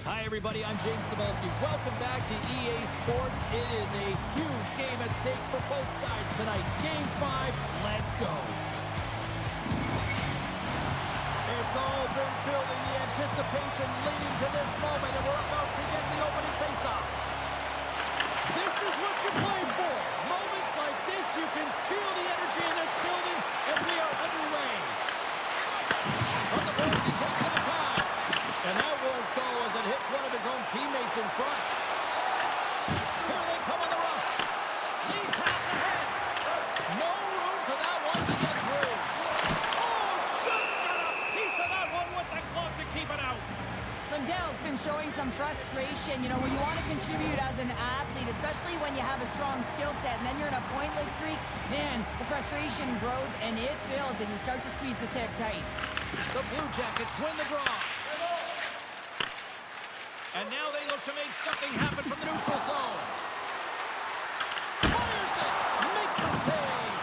Hi, everybody. I'm James Cebulski. Welcome back to EA Sports. It is a huge game at stake for both sides tonight. Game 5, let's go. It's all been building, the anticipation leading to this moment, and we're about to get the opening faceoff. This is what you play for. Moments like this, you can feel the energy in this building, and we are underway. On the boards, he takes the pass. And that won't go as it hits one of his own teammates in front. Here they come on the rush. Lead pass ahead. No room for that one to get through. Oh, just got a piece of that one with the glove to keep it out. Lindell's been showing some frustration, when you want to contribute as an athlete, especially when you have a strong skill set, and then you're in a pointless streak, man, the frustration grows and it builds, and you start to squeeze the stick tight. The Blue Jackets win the draw. And now they look to make something happen from the neutral zone. Fires it! Makes a save!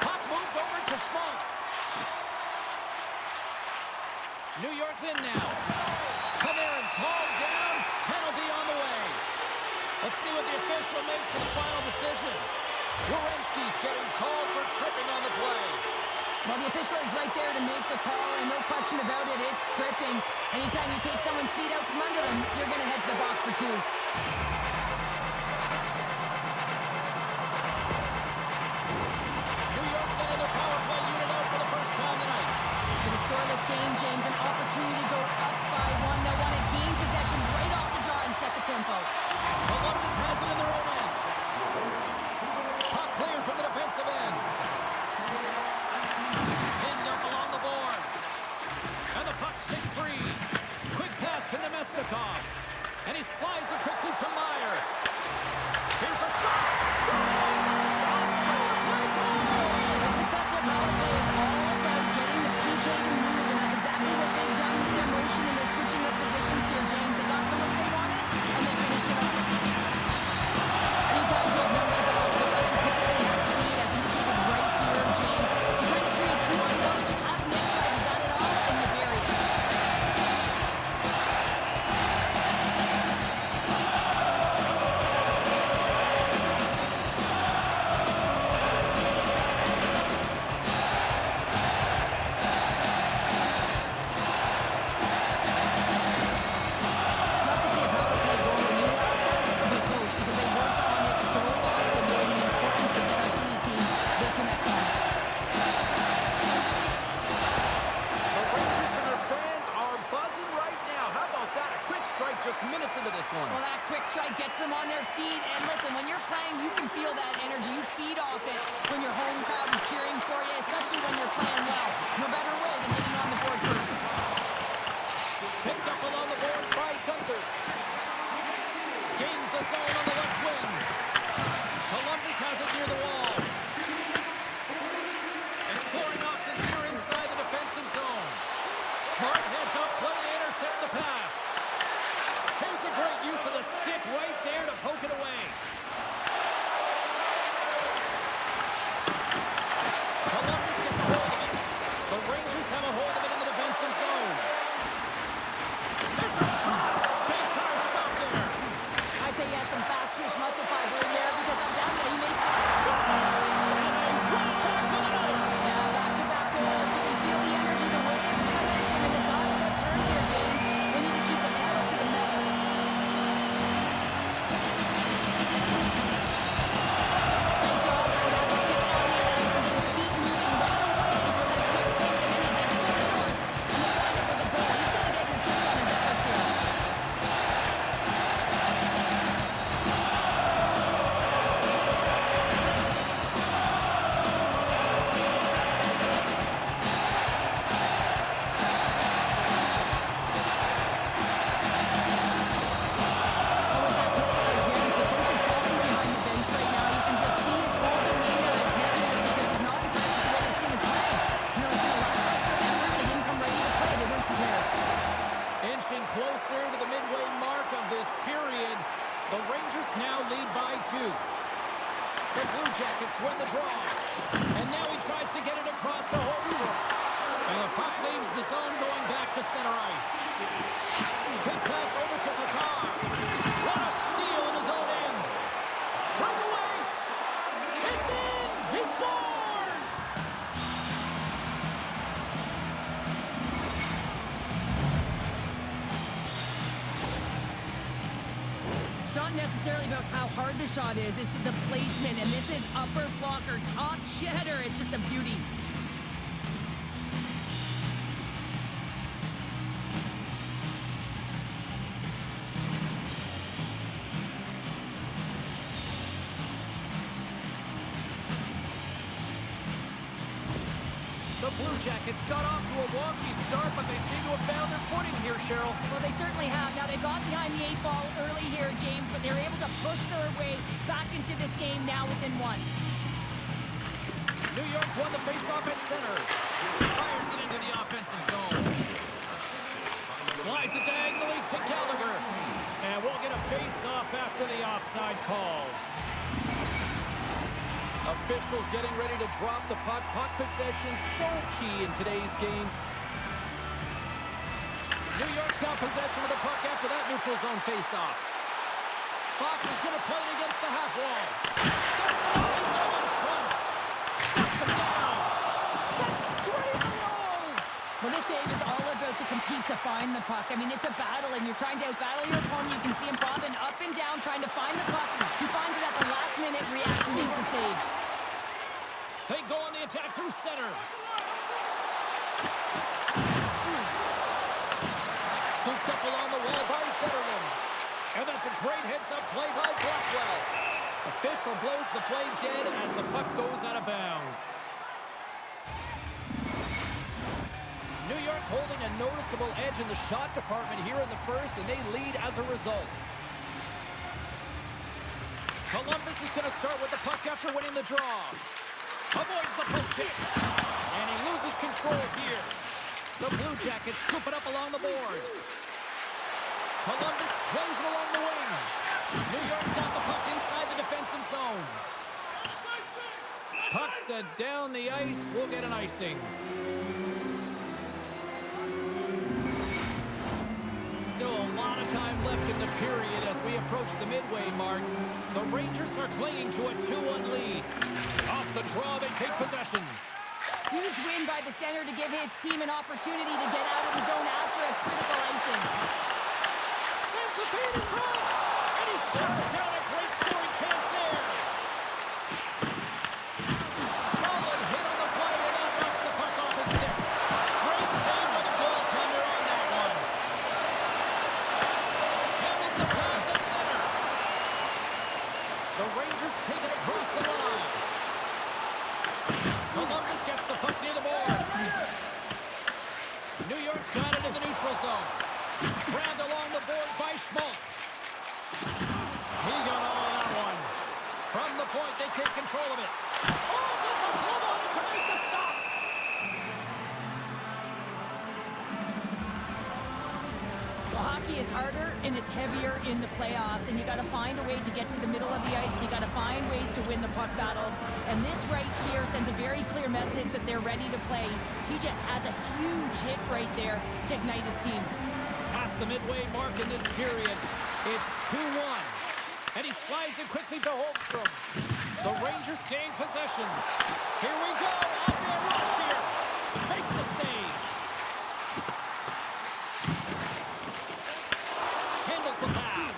Puck moved over to Schmaltz. New York's in now. Panarin's hauled down. Penalty on the way. Let's see what the official makes for the final decision. Werenski's getting called for tripping on the play. Well, the official is right there to make the call, and no question about it, it's tripping. Anytime you take someone's feet out from under them, you're going to head to the box for 2. New York's another power play unit out for the first time tonight. In a scoreless game, James, an opportunity to go up by 1. They'll want to gain possession right off the draw and set the tempo. Columbus has it in their own end. Puck cleared from the defensive end. Pinned up along the boards. And the puck's kicked free. Quick pass to Nemestikov. And he slides it quickly to Meyer. Here's a shot. Scores! A successful power play is all about getting the PK to move, and that's exactly what they've done with their motion, and they're switching up positions here, James. They got them what they wanted, and they finished it off. Anytime you have numbers at all, like you typically have speed, as indicated right here, James. You're trying to create 2-on-1, but you have net side. You got it all, and you bury it. Just minutes into this one. Well, that quick strike gets them on their feet. And listen, when you're playing, you can feel that energy. You feed off it when your home crowd is cheering for you, especially when you're playing well. No better way than getting on the board first. Picked up along the boards by Gunther. Gains the zone on the left wing. Columbus has it near the wall. Exploring options here inside the defensive zone. Smart heads up, play to intercept the pass. Here's a great use of the stick right there to poke it away. Columbus gets a hold of it. The Rangers have a hold of it in the defensive zone. There's a shot. Big time stop there. I'd say he has some fast twitch muscle fiber in there, because I'm telling you, he makes that. Scores! And they run back with another. Yeah, back-to-back goals. You can feel the energy, the way it generates. I mean, it's on set turns here, James. They need to keep the pedal to the metal. not necessarily about how hard the shot is, it's the placement, and this is upper blocker, top cheddar. It's just a beauty. The Blue Jackets got off to a wonky start, but they seem to have found their footing here, Cheryl. Well, they certainly have. Now, they got behind the 8 ball early here, James, but they're able to push their way back into this game now within 1. New York's won the faceoff at center. Fires it into the offensive zone. Slides it diagonally to Gallagher. And we'll get a faceoff after the offside call. Officials getting ready to drop the puck. Puck possession so key in today's game. New York's got possession of the puck after that neutral zone faceoff. Fox is going to play it against the half wall. He's up in front. Shuts him down. That's 3 in a row. Well, this save is all about the compete to find the puck. I mean, it's a battle, and you're trying to outbattle your opponent. You can see him bobbing up and down, trying to find the puck. He finds it at the last minute, reacts and makes the save. They go on the attack through center. Scooped up along the wall by Zetterman. And that's a great heads-up play by Blackwell. Official blows the play dead as the puck goes out of bounds. New York's holding a noticeable edge in the shot department here in the first, and they lead as a result. Columbus is going to start with the puck after winning the draw. Avoids the poke check. And he loses control here. The Blue Jackets scoop it up along the boards. Columbus plays it along the wing. New York's got the puck inside the defensive zone. Puck set down the ice. We'll get an icing. Still a lot of time left in the period as we approach the midway mark. The Rangers are clinging to a 2-1 lead. Off the draw, they take possession. Huge win by the center to give his team an opportunity to get out of the zone after a critical icing. Sends the feed in front, and he shuts down a great scoring chance there. Solid hit on the play, and that knocks the puck off his stick. Great save by the goaltender on that one. And there's the pass at center. The Rangers take it across the line. Columbus gets the puck near the boards. New York's got it in the neutral zone. Grabbed along the boards by Schmaltz. He got all of that one. From the point, they take control of it. Oh, gets a glove on it to make the stop. Well, hockey is harder and it's heavier in the playoffs, and you got to find a way to get to the middle of the ice. You got to find ways to win the puck battles, and this right here sends a very clear message that they're ready to play. He just has a huge hit right there to ignite his team. Past the midway mark in this period, it's 2-1, and he slides it quickly to Holmstrom. The Rangers gain possession. Here we go, up-man rush here. Makes the save. Handles the pass.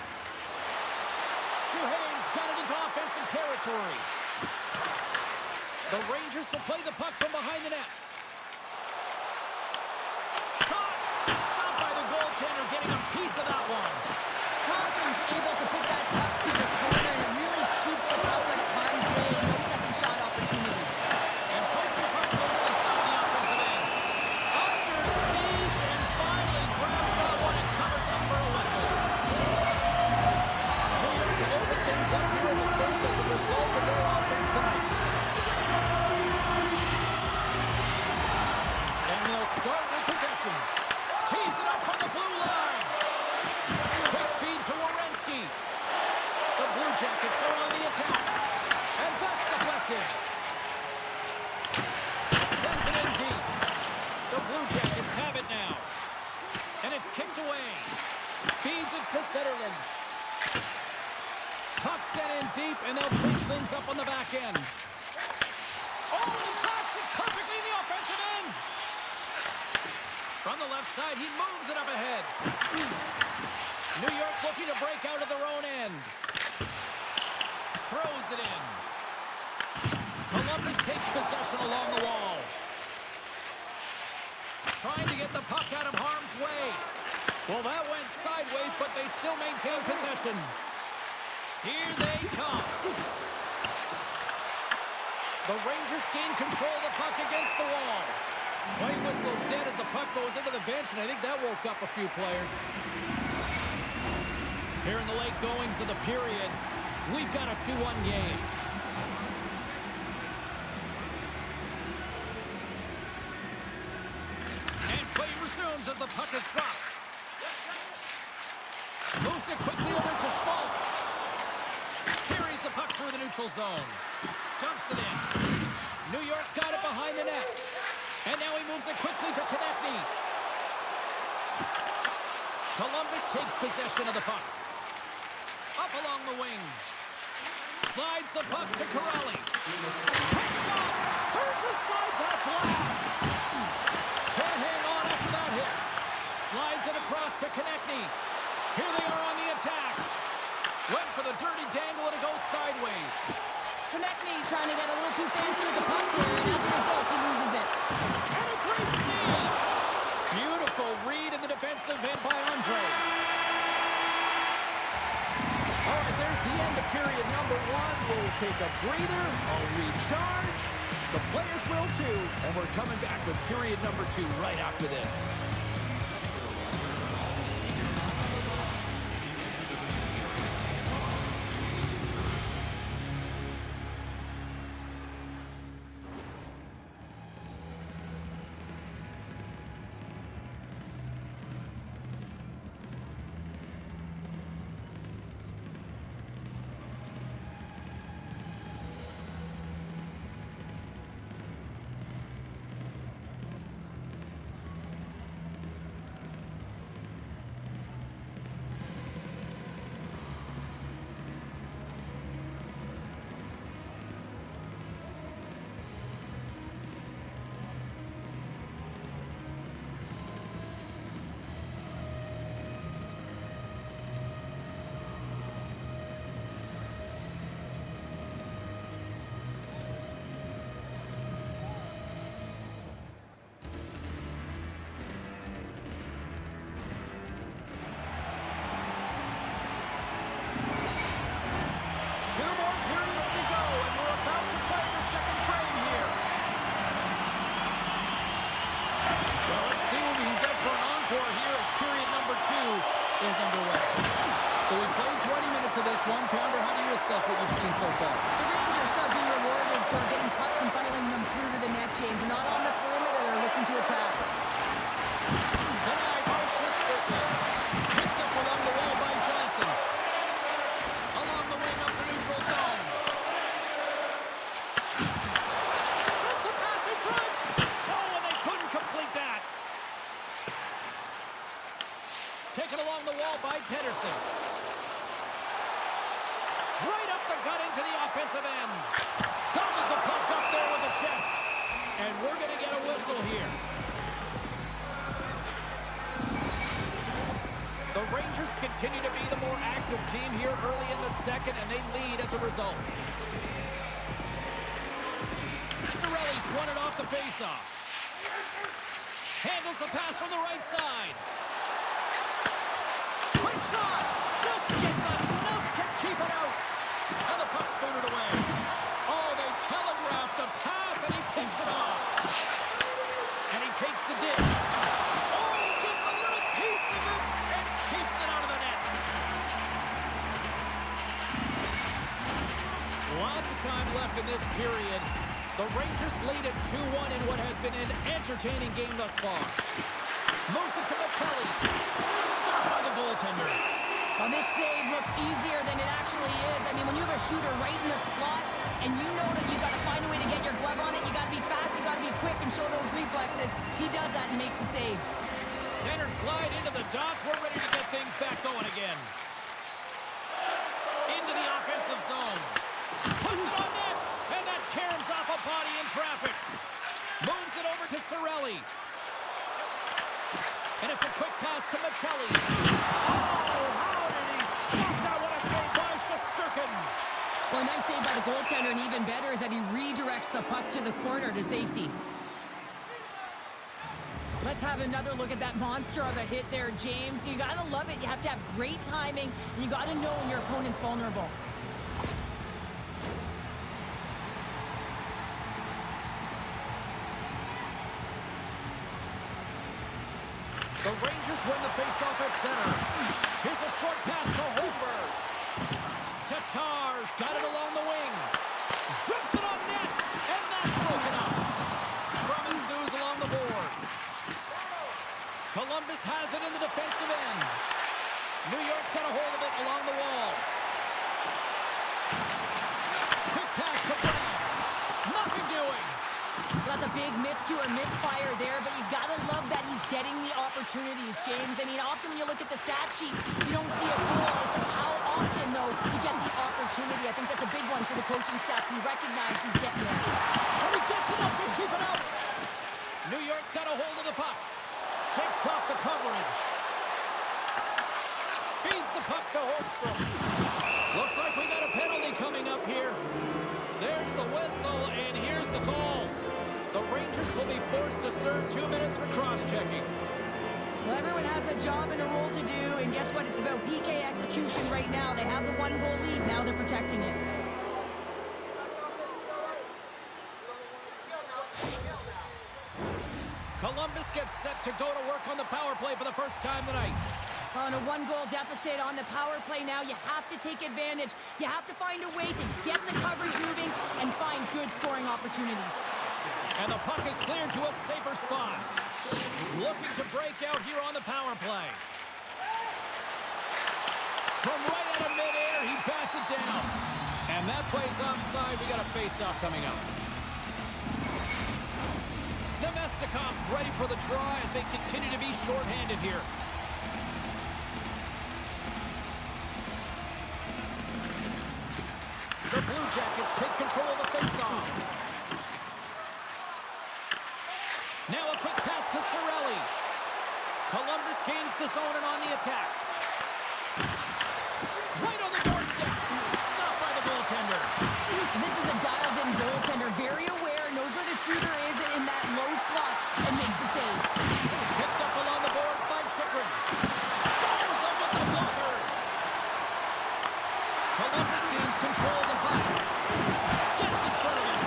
Duhane's got it into offensive territory. The Rangers will play the puck from behind the net. Shot! Stopped by the goaltender, getting a piece of that one. Thompson's able to put that puck to the corner, and it really keeps the puck out of harm's way. No second shot opportunity. And puts the puck close inside the offensive end. Under siege, and finally grabs that one and covers up for a whistle. New York to open things up here in the first as a result of their offense tonight. And they'll start with possession. Tees it up from the blue line. Quick feed to Werenski. The Blue Jackets are on the attack. And that's deflected. Sends it in deep. The Blue Jackets have it now. And it's kicked away. Feeds it to Zetterlund. Puck sent in deep, and they'll fix things up on the back end. Oh, and he tracks it perfectly in the offensive end. From the left side, he moves it up ahead. New York's looking to break out of their own end. Throws it in. Columbus takes possession along the wall. Trying to get the puck out of harm's way. Well, that went sideways, but they still maintain possession. Here they come. The Rangers gain control of the puck against the wall. Play whistle dead as the puck goes into the bench, and I think that woke up a few players. Here in the late goings of the period, we've got a 2-1 game. And play resumes as the puck is dropped. Moves it quickly over to Schmaltz. Carries the puck through the neutral zone. Dumps it in. New York's got it behind the net. And now he moves it quickly to Konechny. Columbus takes possession of the puck. Up along the wing. Slides the puck to Corrali. Quick shot. Turns aside that blast. Can't hang on after that hit. Slides it across to Konechny. Here they are on the attack. Went for the dirty dangle and it goes sideways. Konechny's trying to get a little too fancy with the puck there, and as a result, he loses it. And a great save. Beautiful read in the defensive end by Andre. All right, there's the end of period number 1. We'll take a breather. I'll recharge. The players will too. And we're coming back with period number 2 right after this. Is underway. So we played 20 minutes of this one-pounder. How do you assess what you've seen so far? The Rangers are being rewarded for getting pucks and funneling them through to the net, James. Not on the perimeter, they're looking to attack. Denied by Shesterkin. Picked up along the wall by Johnson. Along the wing up the neutral zone. Sends a pass in front. Oh, and they couldn't complete that. Taken along the wall by Pedersen. Right up the gut into the offensive end. Doubles the puck up there with the chest. And we're going to get a whistle here. The Rangers continue to be the more active team here early in the second, and they lead as a result. Cirelli's won it off the faceoff. Handles the pass from the right side. Quick shot! Just gets enough to keep it out. And the puck's booted away. Oh, they telegraphed the pass, and he picks it off. And he takes the dish. Oh, gets a little piece of it and keeps it out of the net. Lots of time left in this period. The Rangers lead at 2-1 in what has been an entertaining game thus far. Moves it to McKelly. Stopped by the goaltender. Well, this save looks easier than it actually is. I mean, when you have a shooter right in the slot and you know that you've got to find a way to get your glove on it, you got to be fast, you got to be quick and show those reflexes. He does that and makes the save. Centers glide into the dots. We're ready to get things back going again. Into the offensive zone. Puts it on net, and that caroms off a body in traffic. Moves it over to Cirelli. And it's a quick pass to McKelly. Oh, how did he stop that? What a save by Shesterkin. Well, a nice save by the goaltender, and even better is that he redirects the puck to the corner to safety. Let's have another look at that monster of a hit there, James. You gotta love it. You have to have great timing, and you gotta know when your opponent's vulnerable. The Rangers win the faceoff at center. Here's a short pass to Holmberg. Tatar's got it along the wing. Zips it on net, and that's broken up. Scrum ensues along the boards. Columbus has it in the defensive end. New York's got a hold of it along the wall. Quick pass to Brown. Nothing doing. Well, that's a big miscue or misfire there, but you gotta love that he's getting the opportunities, James. I mean, often when you look at the stat sheet, you don't see a goal. It's how often, though, you get the opportunity. I think that's a big one for the coaching staff to recognize he's getting it. And he gets enough to keep it out. New York's got a hold of the puck. Shakes off the coverage. Feeds the puck to Holmstrom. Looks like we got a penalty coming up here. There's the whistle, and here's the call. The Rangers will be forced to serve 2 minutes for cross-checking. Well, everyone has a job and a role to do, and guess what? It's about PK execution right now. They have the 1-goal lead. Now they're protecting it. Columbus gets set to go to work on the power play for the first time tonight. On a 1-goal deficit on the power play now, you have to take advantage. You have to find a way to get the coverage moving and find good scoring opportunities. And the puck is cleared to a safer spot. Looking to break out here on the power play. From right out of midair, he bats it down. And that play's offside. We got a face-off coming up. Nemestikov's ready for the draw as they continue to be shorthanded here. The Blue Jackets take control of the face-off. Now a quick pass to Cirelli. Columbus gains the zone and on the attack. Right on the doorstep. Stopped by the goaltender. This is a dialed-in goaltender. Very aware, knows where the shooter is in that low slot, and makes the save. Picked up along the boards by Chychrun. Stars him with the blocker. Columbus gains control of the puck. Gets in front of it.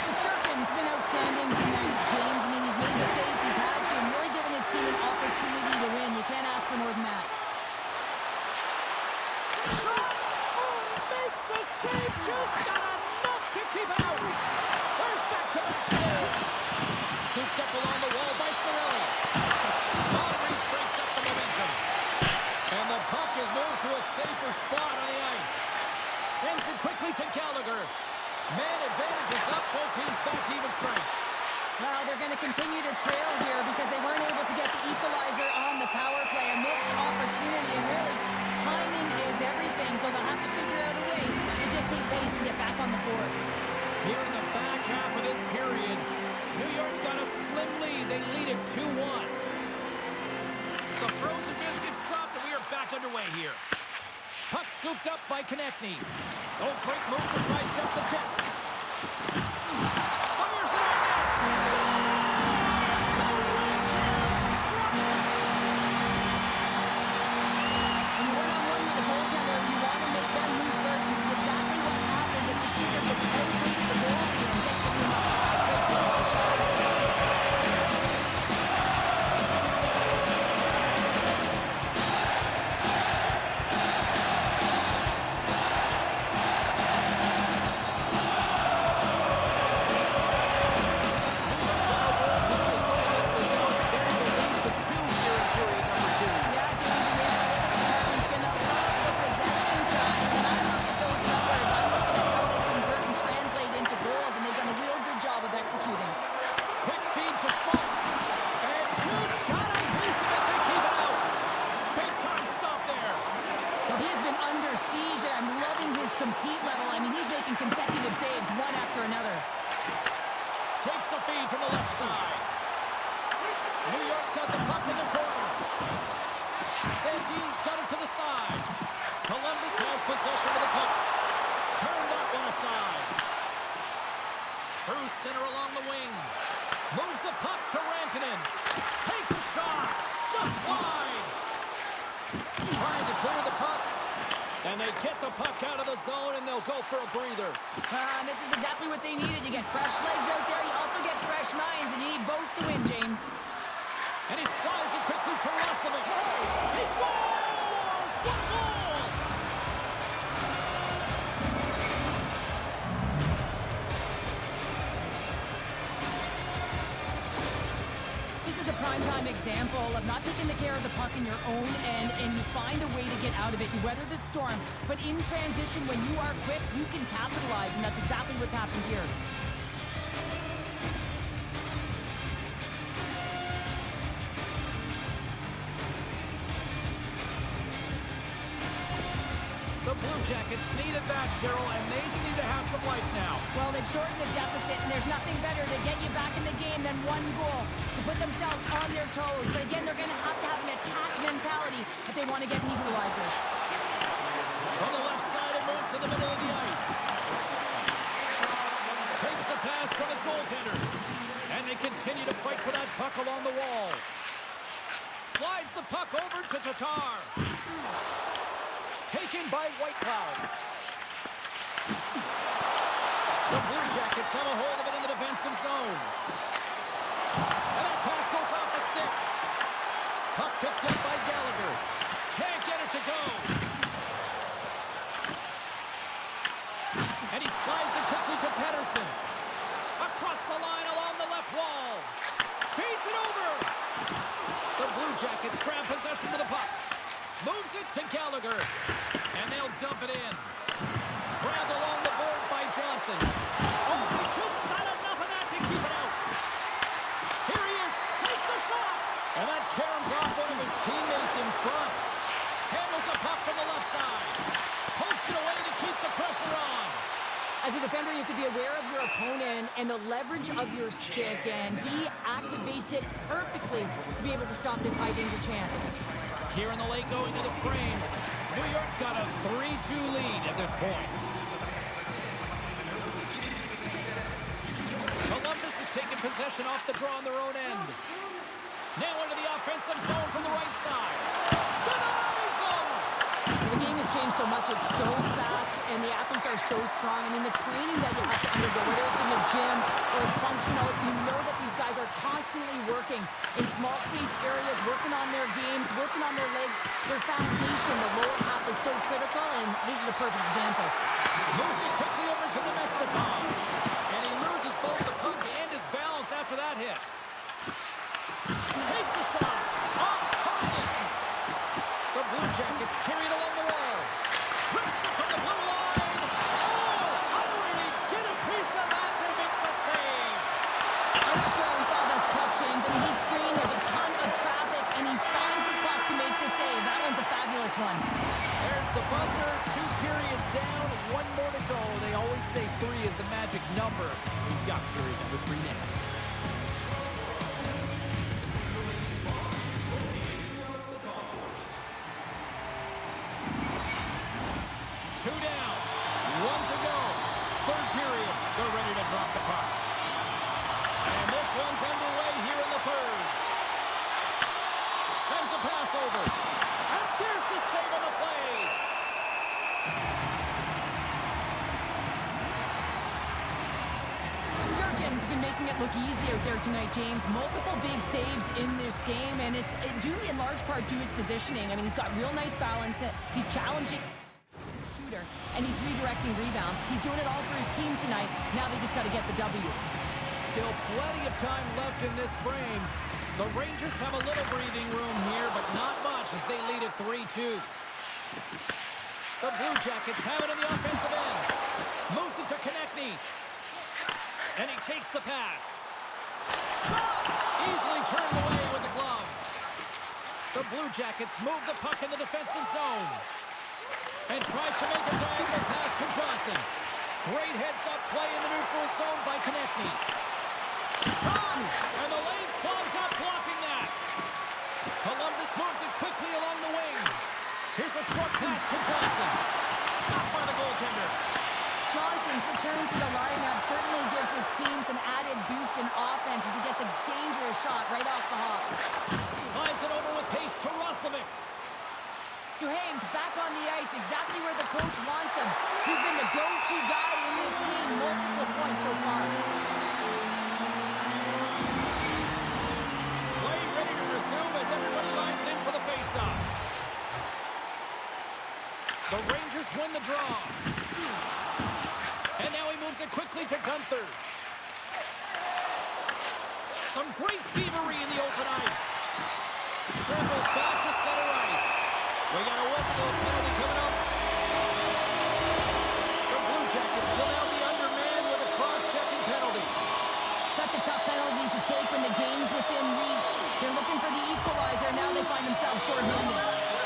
Shesterkin's been outstanding tonight, James. I mean, he's made the saves he's had to and really given his team an opportunity to win. You can't ask for more than that. Shot! Oh, makes the save. Just not enough to keep it out. There's back-to-back saves. Scooped up along the wall by Cirelli. Long reach breaks up the momentum. And the puck is moved to a safer spot on the ice. Sends it quickly to Gallagher. Man advantage is up. Both teams back to even strength. Well, they're going to continue to trail here because they weren't able to get the equalizer on the power play. A missed opportunity, and really, timing is everything, so they'll have to figure out a way to dictate pace and get back on the board. Here in the back half of this period, New York's got a slim lead. They lead it 2-1. The frozen biscuits dropped, and we are back underway here. Puck scooped up by Konechny. Oh, great move to sidestep the check. Fires it on When you're one-on-one with the goaltender, you want to make them move first, and this is exactly what happens as the shooter just outweighs the goalie and gets the team up 5-14 with a shot. Trying to clear the puck. And they get the puck out of the zone, and they'll go for a breather. This is exactly what they needed. You get fresh legs out there. You also get fresh minds, and you need both to win, James. And he slides it quickly to Rustleman. He scores! What goal! This is a primetime example of not taking the care of the puck in your own end, and you find a way to get out of it. You weather the storm, but in transition, when you are quick, you can capitalize, and that's exactly what's happened here. The Blue Jackets needed that, Cheryl, and they seem to have some life now. Well, they've shortened the deficit, and there's nothing better to get you back in the game than one goal to put themselves on their toes. But again, they're going to have an attack mentality if they want to get an equalizer. On the left side, it moves to the middle of the ice. Takes the pass from his goaltender. And they continue to fight for that puck along the wall. Slides the puck over to Tatar. Taken by White Cloud. The Blue Jackets have a hold of it in the defensive zone. And that pass goes off the stick. Puck picked up by Gallagher. Can't get it to go. And he slides it quickly to Pedersen. Across the line along the left wall. Feeds it over. The Blue Jackets grab possession of the puck. Moves it to Gallagher. And they'll dump it in. Grabbed along the board by Johnson. Oh, he just had enough of that to keep it out. Here he is. Takes the shot. And that caroms off one of his teammates in front. Handles the puck from the left side. Pokes it away to keep the pressure on. As a defender, you have to be aware of your opponent and the leverage of your stick, and he activates it perfectly to be able to stop this high-danger chance. Here in the late going to the frame. New York's got a 3-2 lead at this point. Columbus has taken possession off the draw on their own end. Now into the offensive zone from the right side. Denies him! The game has changed so much. It's so fast, and the athletes are so strong. I mean, the training that you have to undergo, whether it's in the gym or it's functional, you know that these guys are constantly working in small space areas, working on their games, working on their legs. Their foundation, the lower half, is so critical, and this is a perfect example. Moves it quickly over to Nemestikov. And he loses both the puck and his balance after that hit. Takes a shot. Off target. The Blue Jackets carry it along the wall. Rips it from the blue line. Oh, how did he get a piece of that to make the save? I'm not sure how we saw this puck, James. I mean, he screened, there's a ton of traffic, and he finds the puck to make the save. That one's a fabulous one. There's the buzzer. 2 periods down. 1 more to go. They always say 3 is the magic number. We've got period number 3 next. Two down. 1 to go. 3rd period. They're ready to drop the puck. And this one's underway here in the 3rd. Sends a pass over. And there's the save on the play. Durkin's been making it look easy out there tonight, James. Multiple big saves in this game, and it's due in large part to his positioning. I mean, he's got real nice balance. He's challenging shooter, and he's redirecting rebounds. He's doing it all for his team tonight. Now they just got to get the W. Still plenty of time left in this frame. The Rangers have a little breathing room here, but not much as they lead at 3-2. The Blue Jackets have it in the offensive end. Moves it to Konechny. And he takes the pass. Shot! Easily turned away with the glove. The Blue Jackets move the puck in the defensive zone. And tries to make a diagonal pass to Johnson. Great heads-up play in the neutral zone by Konechny. Shot! And the lane's clogged up, blocking that. Columbus moves it quickly along the wing. Here's a short pass to Johnson. Stopped by the goaltender. Johnson's return to the lineup certainly gives his team some added boost in offense as he gets a dangerous shot right off the hop. Slides it over with pace to Rustleman. The Rangers win the draw. And now he moves it quickly to Gunther. Some great thievery in the open ice. Circles back to center ice. We got a whistle. Penalty coming up. The Blue Jackets will now be undermanned with a cross-checking penalty. Such a tough penalty to take when the game's within reach. They're looking for the equalizer. Now they find themselves short-handed.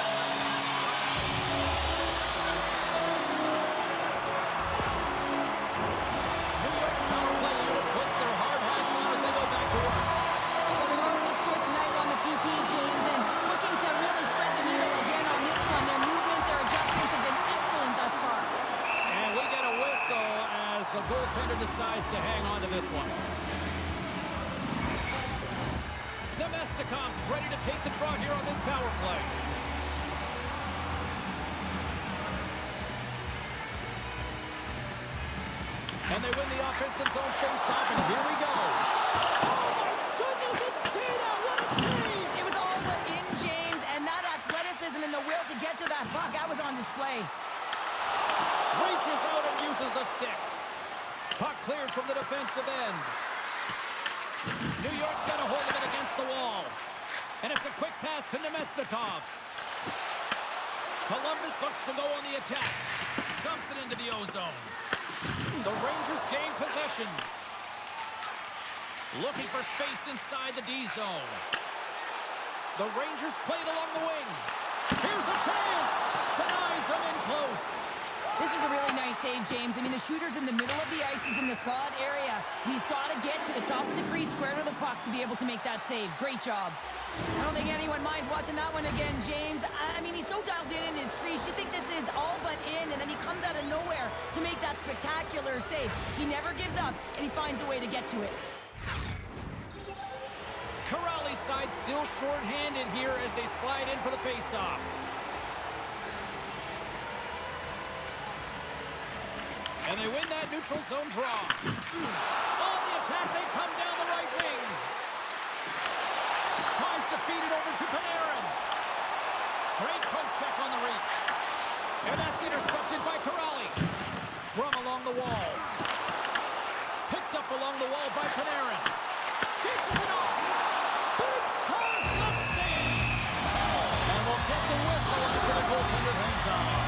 The goaltender decides to hang on to this one. Nemestikov's ready to take the draw here on this power play. And they win the offensive zone face-off, and here we go. Oh, my goodness, it stayed out. What a save. It was all but in, James, and that athleticism and the will to get to that puck, that was on display. Reaches out and uses the stick. Puck cleared from the defensive end. New York's got a hold of it against the wall. And it's a quick pass to Nemestikov. Columbus looks to go on the attack. Dumps it into the O-zone. The Rangers gain possession. Looking for space inside the D-zone. The Rangers play it along the wing. Here's a chance. Denies them in close. This is a really nice save, James. I mean, the shooter's in the middle of the ice. He's in the slot area. And he's got to get to the top of the crease, square to the puck to be able to make that save. Great job. I don't think anyone minds watching that one again, James. I mean, he's so dialed in his crease. You think this is all but in, and then he comes out of nowhere to make that spectacular save. He never gives up, and he finds a way to get to it. Corrali's side still short-handed here as they slide in for the face-off. And they win that neutral zone draw. On the attack, they come down the right wing. Tries to feed it over to Panarin. Great poke check on the reach. And that's intercepted by Corrali. Scrum along the wall. Picked up along the wall by Panarin. Dishes it off. Big time glove save. And we'll get the whistle after the goaltender hangs on.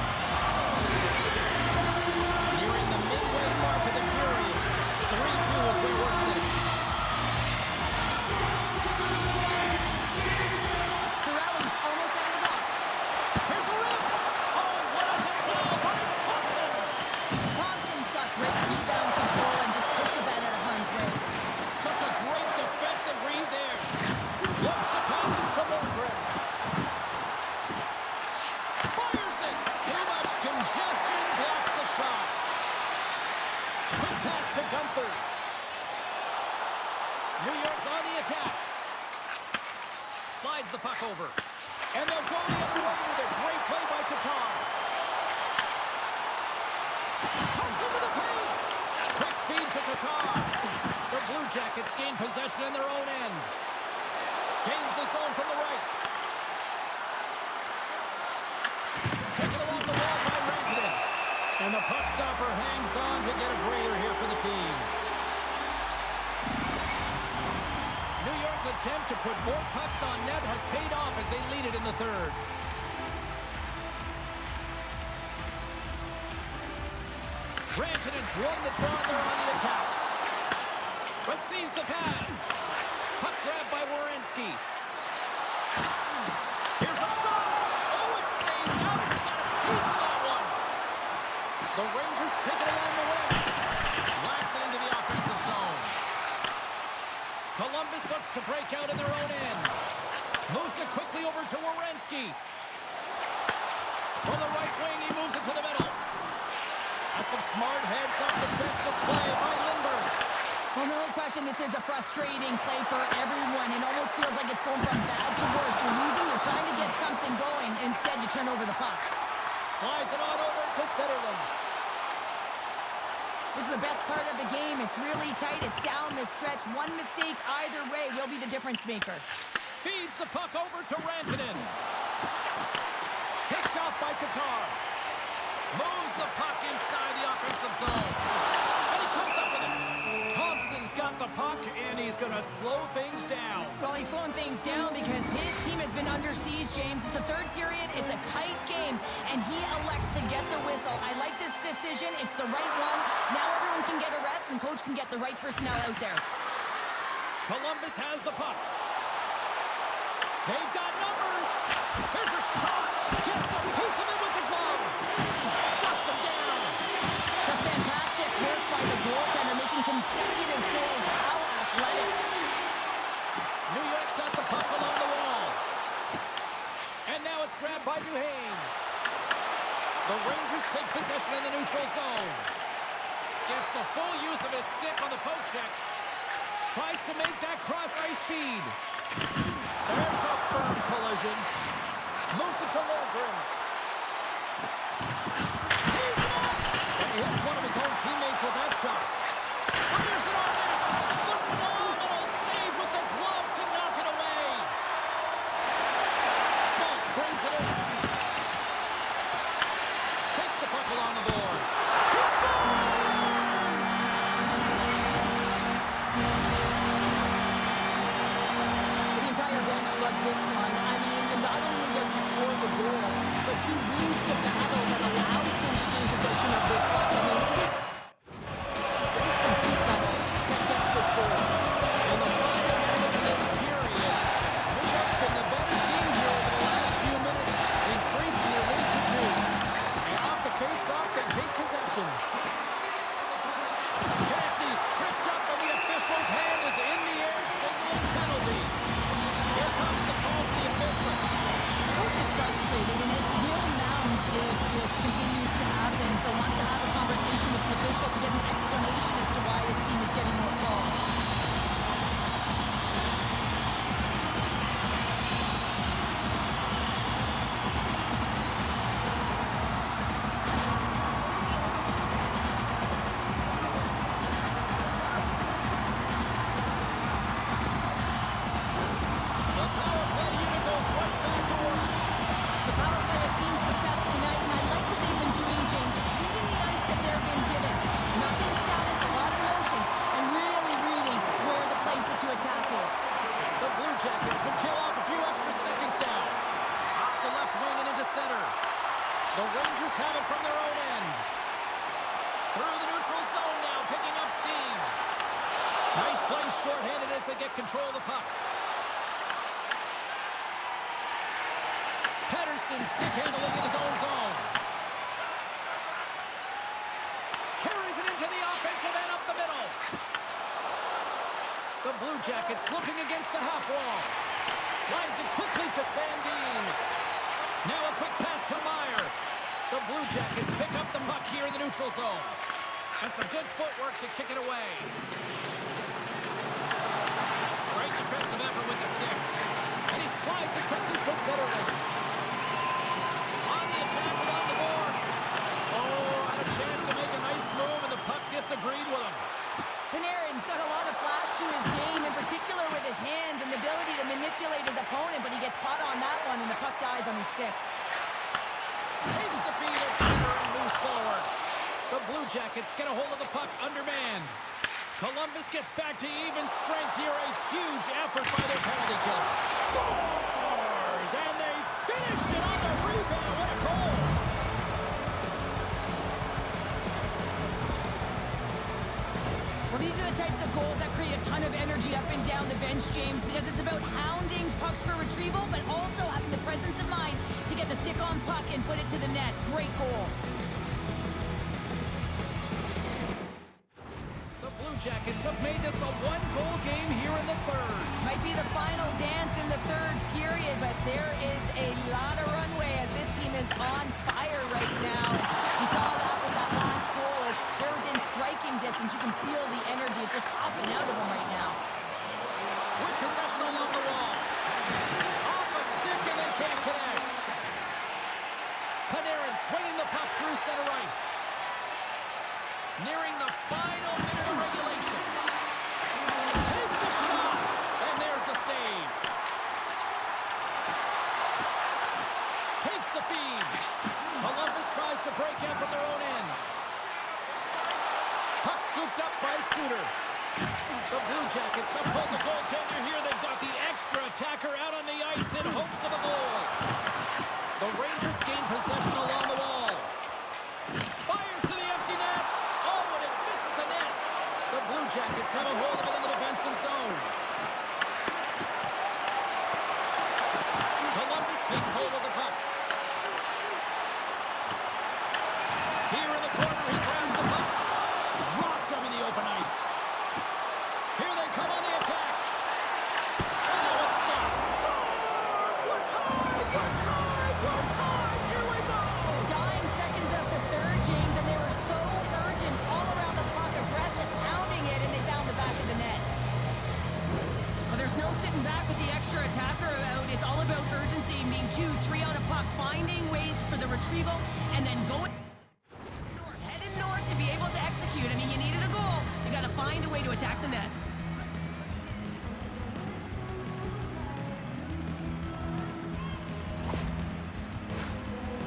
Nearing the midway mark of the period. 3-2 is where we're sitting. Sorelli's almost out of the box. Here's a rip. Oh, what a tackle by Thompson. Thompson's got great rebound control and just pushes that out of harm's way. Just a great defensive read there. Looks to pass it to Lundgren. Fires it. Too much congestion. Blocks the shot. Quick pass to Gunther. New York's on the attack. Slides the puck over. And they'll go the other way with a great play by Tatar. Comes into the paint. Quick feed to Tatar. The Blue Jackets gain possession in their own end. Gains the zone from the right. Taken along the wall by Rantanen. And the puck stopper hangs on to get a breather here for the team. New York's attempt to put more pucks on net has paid off as they lead it in the third. Rantanen's won the draw and they're on the attack. Receives the pass. Puck grab by Werenski. Here's a shot. Oh, it stays out. He got a piece of that one. The Rangers take it along the wing. Lacks it into the offensive zone. Columbus looks to break out in their own end. Moves it quickly over to Werenski. From the right wing, he moves it to the middle. That's some smart heads-up defensive play by Lindbergh. Well, no question, this is a frustrating play for everyone. It almost feels like it's going from bad to worse. You're losing, you're trying to get something going. Instead, you turn over the puck. Slides it on over to Zetterlund. This is the best part of the game. It's really tight. It's down the stretch. One mistake either way will be the difference maker. Feeds the puck over to Rantanen. Picked off by Tatar. Moves the puck inside the offensive zone. And he comes up with it. Thompson's got the puck, and he's going to slow things down. Well, he's slowing things down because his team has been under siege, James. It's the third period. It's a tight game, and he elects to get the whistle. I like this decision. It's the right one. Now everyone can get a rest, and coach can get the right personnel out there. Columbus has the puck. They've got numbers. Here's a shot. Gets a piece of it with the glove. Shuts him down. Just fantastic work by the goaltender, making consecutive saves. How athletic. New York's got the puck along the wall. And now it's grabbed by Duhane. The Rangers take possession in the neutral zone. Gets the full use of his stick on the poke check. Tries to make that cross-ice feed. There's a firm collision. Moves it to Lundgren. He's up! And he hits one of his own teammates with that shot. Fires it on net. Phenomenal save with the glove to knock it away. Schultz brings it in. Takes the puck along the boards. He scores! The entire bench loves this one. I mean, not only does he score the goal, but he wins the battle that allows him to gain possession of this puck. I mean, it is complete level that gets this goal. In the final minutes of this period, New York's been the better team here over the last few minutes, increasing their lead to 2. And off the face-off, they take possession. Cagney's tripped up, and the official's hand is in the air, signaling penalty. Here comes the call to the official. Coach is frustrated, and it will mount if this continues to happen. So wants to have a conversation with the official to get an explanation as to why his team is getting more calls. The power play unit goes right back to work. The power play has seen success tonight, and I like what they've been doing, James. Just reading the ice that they're being given. Nothing static, a lot of motion, and really reading where the places to attack is. The Blue Jackets will kill off a few extra seconds now. Off the left wing and into center. The Rangers have it from their own end. Through the neutral zone now, picking up steam. Nice play shorthanded as they get control of the puck. Pettersson stick handling in his own zone. Carries it into the offensive end up the middle. The Blue Jackets looking against the half wall. Slides it quickly to Sandin. Now a quick pass to Meyer. The Blue Jackets pick up the puck here in the neutral zone. And some good footwork to kick it away. Great defensive effort with the stick. And he slides it quickly to Zetterlund. On the attack along the boards. Oh, had a chance to make a nice move, and the puck disagreed with him. Panarin's got a lot of flash to his game, in particular with his hands and the ability to manipulate his opponent, but he gets caught on that one, and the puck dies on his stick. Takes the feed at center and moves forward. The Blue Jackets get a hold of the puck undermanned. Columbus gets back to even strength here. A huge effort by their penalty killers. Scores! And they finish it on the rebound. What a goal! Well, these are the types of goals that create a ton of energy up and down the bench, James, because it's about hounding pucks for retrieval, but also having the presence of mind to get the stick on puck and put it to the net. Great goal. The Blue Jackets have made this a one-goal game here in the third. Might be the final dance in the third period, but there is a lot of runway as this team is on fire right now. We saw that with that last goal as they're within striking distance. You can feel the energy. It's just popping out of them right now. With possession along the wall. Off a stick and they can't connect. Panarin swinging the puck through center ice. Nearing the final minute of regulation. Takes a shot, and there's the save. Takes the feed. Columbus tries to break in from their own end. Puck scooped up by Suter. The Blue Jackets have pulled the goaltender here. They've got the extra attacker out on the ice in hopes of a goal. The Rangers gain possession along the wall. Fires to the empty net. Oh, and it misses the net. The Blue Jackets have a hold of it in the defensive zone. Columbus takes hold of the puck. Here in the corner, he grabs the puck. Rocked him in the open ice. Here they come on the attack. And now it's stopped. Scores! We're tied! We're tied! We're tied! Here we go! The dying seconds of the third, James, and they were so urgent all around the puck, aggressive, pounding it, and they found the back of the net. Well, there's no sitting back with the extra attacker out. It's all about urgency, being 2-3 on a puck, finding ways for the retrieval, and then going north, headed north to be able to execute. I mean, you needed a goal. You got to find a way to attack the net.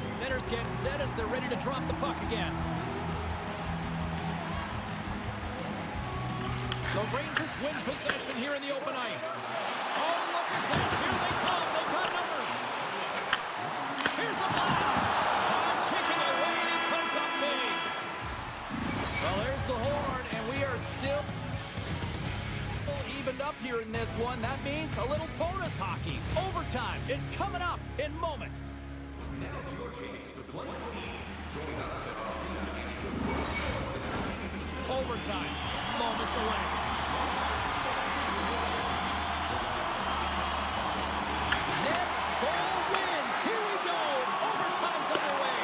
Centers get set as they're ready to drop the puck again. The Rangers win possession here in the open ice. Oh, look at this. Here they come. They've got numbers. Here's a blast. Time ticking away, and he comes up big. Well, there's the horn, and we are still evened up here in this one. That means a little bonus hockey. Overtime is coming up in moments. Now's your chance to play the game. Join us at our Overtime. Moments away. Next goal wins. Here we go. Overtime's underway.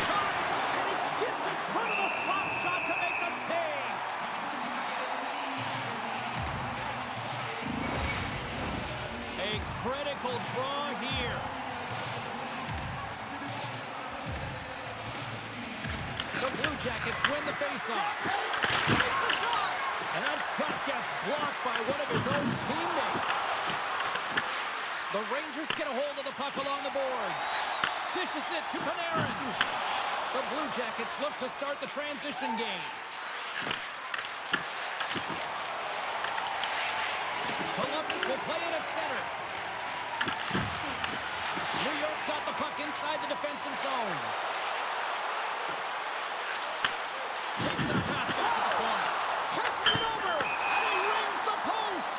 Shot, and he gets in front of the slap shot to make the save. A critical draw here. The Blue Jackets win the faceoff. Takes a shot! And that shot gets blocked by one of his own teammates. The Rangers get a hold of the puck along the boards. Dishes it to Panarin. The Blue Jackets look to start the transition game. Columbus will play it at center. New York's got the puck inside the defensive zone. Takes that pass back to the corner. Passes it over, and he rings the post.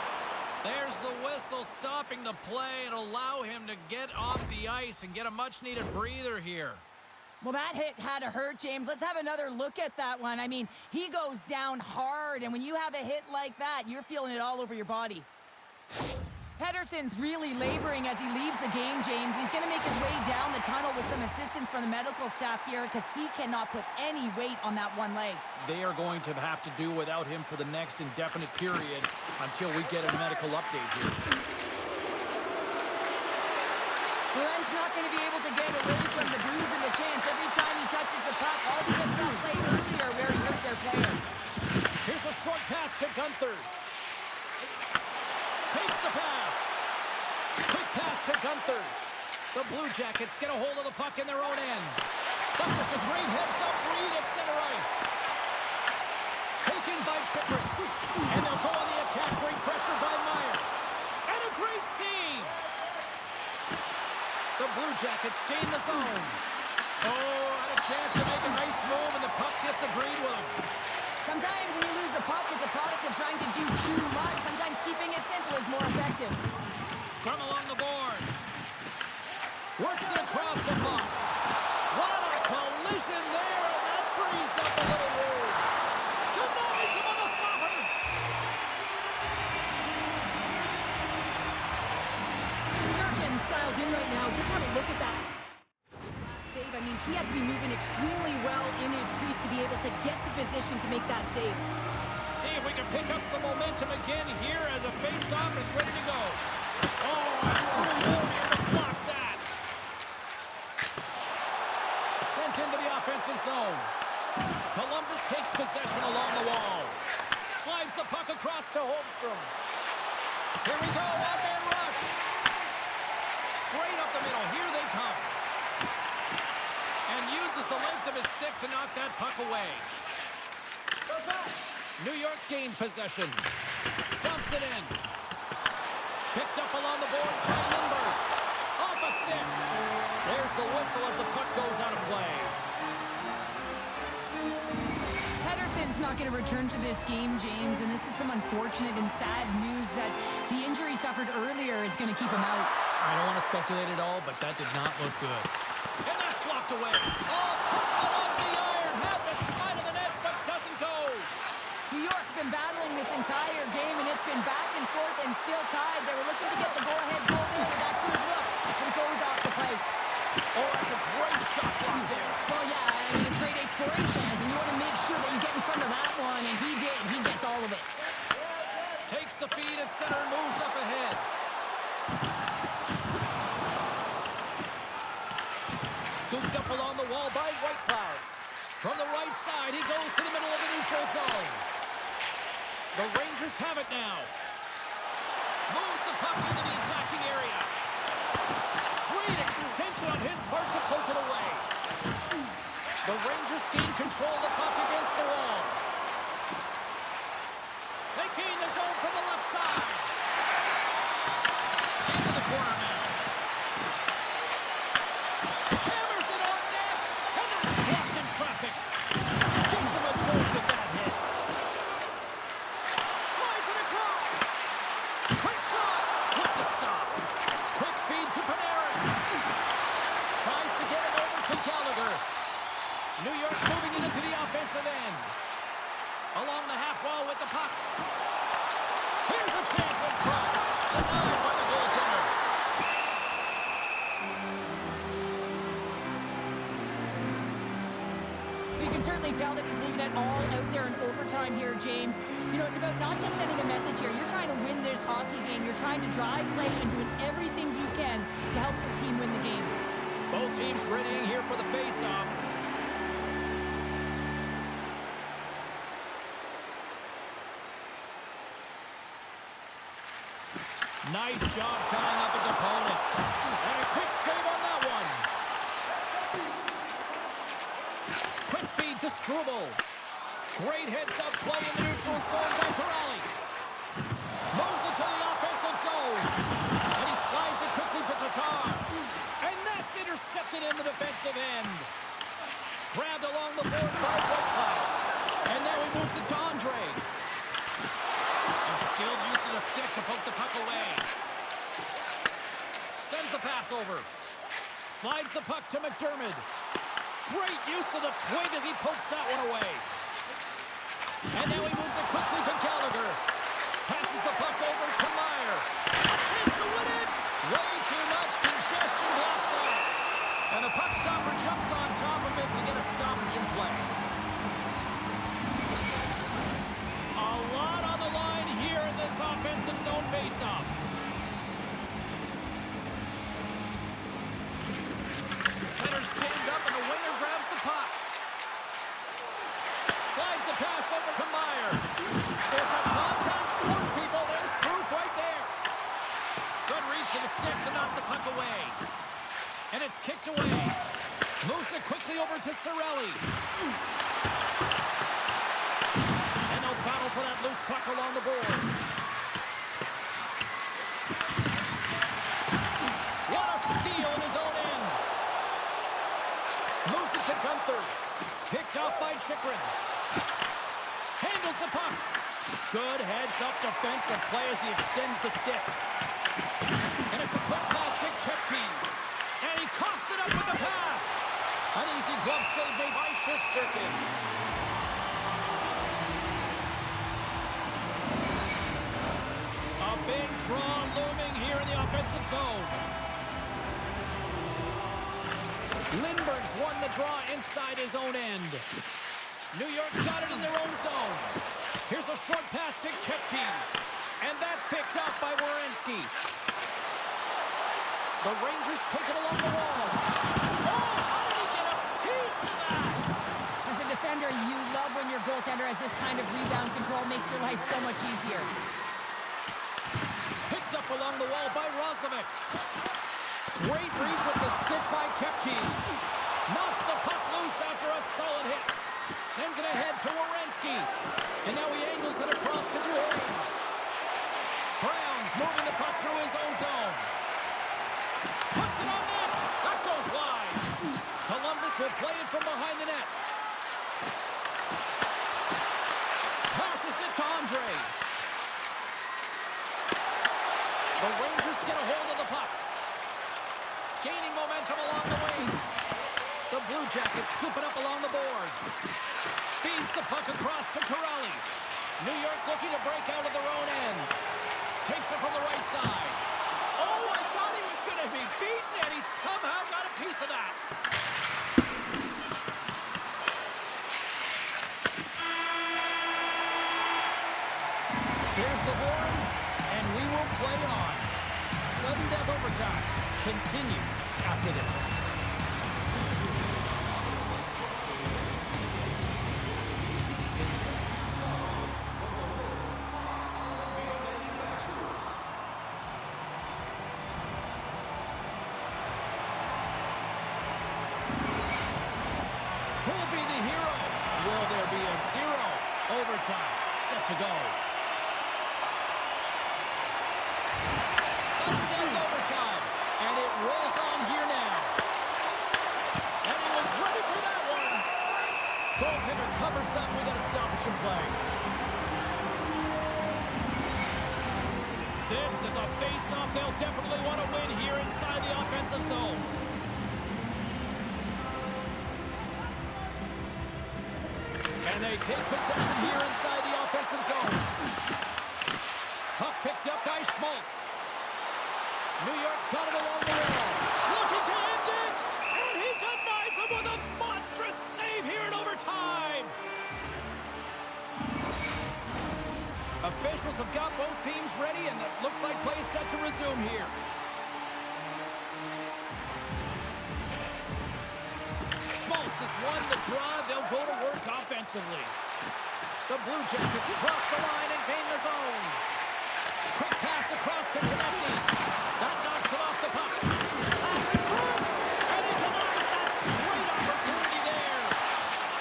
There's the whistle stopping the play and allow him to get off the ice and get a much-needed breather here. Well, that hit had to hurt, James. Let's have another look at that one. I mean, he goes down hard, and when you have a hit like that, you're feeling it all over your body. Pedersen's really laboring as he leaves the game, James. He's going to make his way down the tunnel with some assistance from the medical staff here because he cannot put any weight on that one leg. They are going to have to do without him for the next indefinite period until we get a medical update here. Laurent's not going to be able to get away from the bruise and the chance every time he touches the puck, all because of that play earlier where he hurt their player. Here's a short pass to Gunther. Takes the pass. Quick pass to Gunther. The Blue Jackets get a hold of the puck in their own end. This is a great heads-up read at center ice. Taken by Chipper. And they'll go on the attack. Great pressure by Meyer. And a great save. The Blue Jackets gain the zone. Oh, had a chance to make a nice move, and the puck disagreed with him. Sometimes when you lose the puck, it's a product of trying to do too much. Sometimes keeping it simple is more effective. Scrum along the boards. Works it across the box. What a collision there, and that frees up a little room. Denies him on the slapper. Sturgeon's dialed in right now. Just have a look at that save. I mean, he had to be moving extremely well in his crease to be able to get to position to make that save. See if we can pick up some momentum again here as a face-off is ready to go. Oh, a true warrior to block that. Sent into the offensive zone. Columbus takes possession along the wall. Slides the puck across to Holmstrom. Here we go, one-man rush. Straight up the middle. Here they come. his stick to knock that puck away. New York's gained possession. Dumps it in. Picked up along the boards by Lindbergh. Off a stick. There's the whistle as the puck goes out of play. Pedersen's not going to return to this game, James, and this is some unfortunate and sad news that the injury suffered earlier is going to keep him out. I don't want to speculate at all, but that did not look good. And that's blocked away. Oh, puts it off the iron. Had the side of the net, but doesn't go. New York's been battling this entire game, and it's been back and forth and still tied. They were looking to get the go-ahead goal there with that good look, but it goes off the plate. Oh, that's a great shot block there. Well, yeah, I mean, it's grade A scoring chance, and you want to make sure that you get in front of that one, and he did. He gets all of it. Takes the feed at center and moves up ahead. Scooped up along the wall by Whitecloud. From the right side, he goes to the middle of the neutral zone. The Rangers have it now. Moves the puck into the attacking area. Great extension on his part to poke it away. The Rangers gain control of the puck against the wall. They gain the zone from the left side. Into the corner now. Hammers it on net, and that's blocked in traffic. Gives him a jolt with that hit. Slides it across. Quick shot with the stop. Quick feed to Panarin. Tries to get it over to Gallagher. New York's moving it into the offensive end. Along the half wall with the puck. Here's a chance in front. Denied by the goaltender. You can certainly tell that he's leaving it all out there in overtime here, James. You know, it's about not just sending a message here. You're trying to win this hockey game. You're trying to drive play and doing everything you can to help your team win the game. Both teams readying here for the face-off. Nice job tying up his opponent. And a quick save on that one. Quick feed to Struble. Great heads-up play in the neutral zone by Corrali. Moves it to the offensive zone. And he slides it quickly to Tatar. And that's intercepted in the defensive end. Grabbed along the board by Whitecloud. And now he moves it to Andre. And skilled use of the stick to poke the puck away. Sends the pass over. Slides the puck to McDermott. Great use of the twig as he pokes that one away. And now he moves it quickly to Gallagher. Passes the puck over to Meyer. A chance to win it! Way too much congestion blocks that. And the puck stopper jumps on top of it to get a stoppage in play. A lot on the line here in this offensive zone faceoff. Center's jammed up and the winger grabs the puck. Slides the pass over to Meyer. It's a contact sport, people. There's proof right there. Good reach for the stick to knock the puck away. And it's kicked away. Moves it quickly over to Cirelli. And they'll battle for that loose puck along the boards. What a steal in his own end. Moves it to Gunther. Picked off by Chychrun. Handles the puck. Good heads-up defensive play as he extends the stick. And it's a quick pass to Kepke. And he coughs it up with the pass. An easy glove save made by Shesterkin. A big draw looming here in the offensive zone. Lindbergh's won the draw inside his own end. New York's got it in their own zone. Here's a short pass to Kepke. And that's picked up by Werenski. The Rangers take it along the wall. Oh, how did he get a piece of that? As a defender, you love when your goaltender has this kind of rebound control. Makes your life so much easier. Picked up along the wall by Roslovic. Great reach with the stick by Kepke. Knocks the puck loose after a Sends it ahead to Werenski. And now he angles it across to Duhon. Brown's moving the puck through his own zone. Puts it on net. That goes wide. Columbus will play it from behind the net. Passes it to Andre. The Rangers get a hold of the puck. Gaining momentum along the wing. The Blue Jackets scoop it up along the boards. Feeds the puck across to Corrali. New York's looking to break out of their own end. Takes it from the right side. Oh, I thought he was going to be beaten, and he somehow got a piece of that. Here's the horn, and we will play on. Sudden death overtime continues after this. Who'll be the hero? Will there be a zero? Overtime set to go. Sudden death overtime, and it rolls on here now. And he was ready for that one. Goaltender covers up. We got a stoppage in play. This is a face-off they'll definitely want to win here inside the offensive zone. And they take possession here inside the offensive zone. Puck picked up by Schmaltz. New York's got it along the wall. Looking to end it! And he denies him with a monstrous save here in overtime! Officials have got both teams ready, and it looks like play is set to resume here. Schmaltz has won the draw. They'll go to work offensively. The Blue Jackets cross the line and gain the zone. Quick pass across to Konechny. That knocks him off the puck. Pass in front, and he denies that great opportunity there.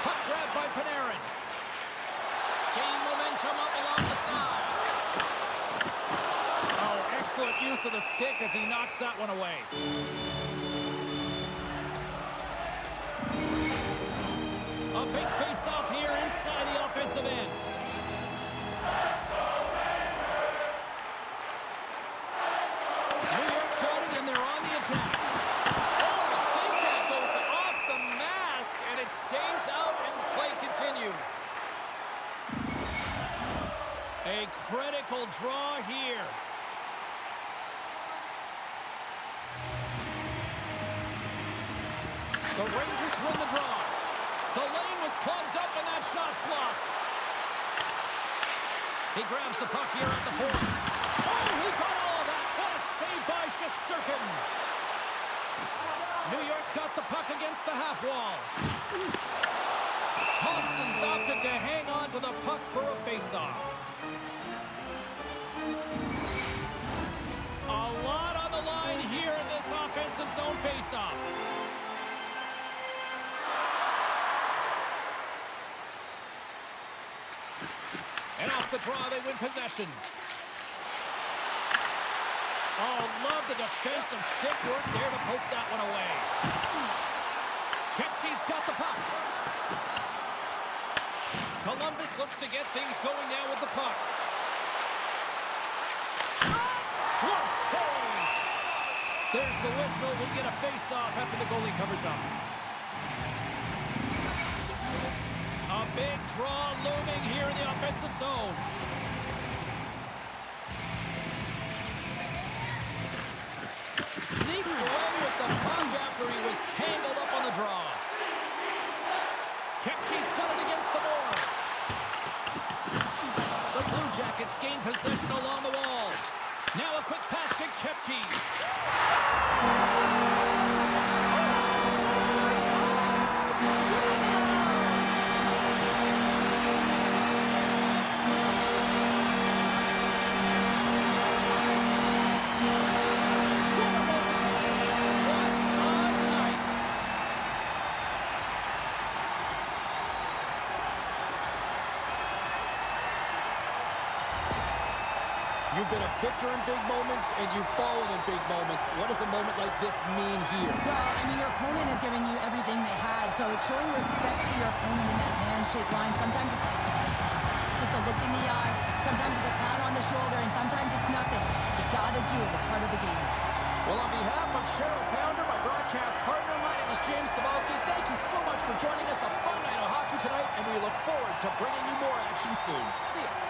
Puck grabbed by Panarin. Gain momentum up along the side. Oh, excellent use of the stick as he knocks that one away. A big face-off here inside the offensive end. New York's got it, and they're on the attack. Oh, I think that goes off the mask, and it stays out, and play continues. A critical draw here. The Rangers win the draw. The lane was plugged up, and that shot's blocked. He grabs the puck here at the point. Oh, he got all of that. What a save by Shesterkin. New York's got the puck against the half wall. Thompson's opted to hang on to the puck for a face-off. A lot on the line here in this offensive zone face-off. And off the draw, they win possession. Oh, love the defensive stick work there to poke that one away. Kempke's got the puck. Columbus looks to get things going now with the puck. Glove save! There's the whistle. We get a face-off after the goalie covers up. A big draw looming here in the offensive zone. Sneaks away with the puck after he was tangled up on the draw. Kempke's got it against the boards. The Blue Jackets gain possession along the wall. Now a quick pass to Kempke. You've been a victor in big moments, and you've fallen in big moments. What does a moment like this mean here? Well, I mean, your opponent has given you everything they had, so it's showing respect for your opponent in that handshake line. Sometimes it's just a look in the eye, sometimes it's a pat on the shoulder, and sometimes it's nothing. You gotta do it. It's part of the game. Well, on behalf of Cheryl Pounder, my broadcast partner, my name is James Cebulski. Thank you so much for joining us. A fun night of hockey tonight, and we look forward to bringing you more action soon. See ya.